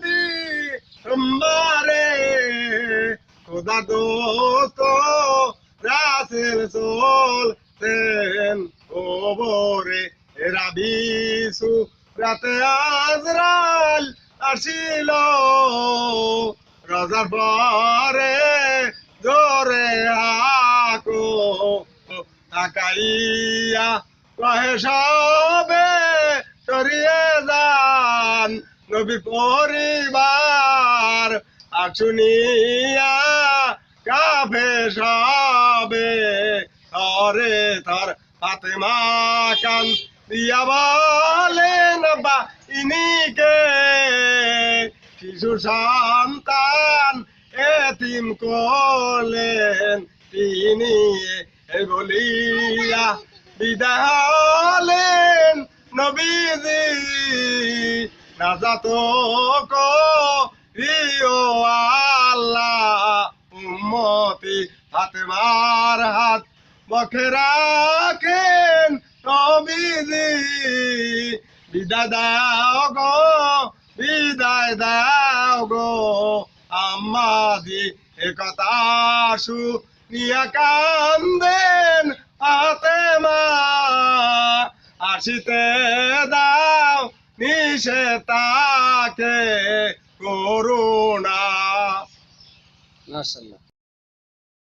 নবী মারে খোদা দোস্ত রাসেল চলতেন ওবরে রাবিসু রাতে আজরাল আসিল রাজার পরে জোরে হাকো তাকাইয়া কহে সবে সরিয়ে যান নবী পরিবার আর শুনিয়া কাফে সবে থরে থর ফাতেমা কান দিয়া বলেন বা ইনিকে শিশু সন্তান এতিম করলেন তিনি এই বলিয়া বিদায় হলেন নবীজি নাজাত করিও আল্লাহ উম্মতি ফাতেমার হাত মুখে রাখেন নবীজি বিদায় দাও গো বিদায় দাও গো আম্মাজি একথা শুনিয়া কান্দেন ফাতেমা আসিতে দাও নিষে তাকে করুণা। মাশাআল্লাহ।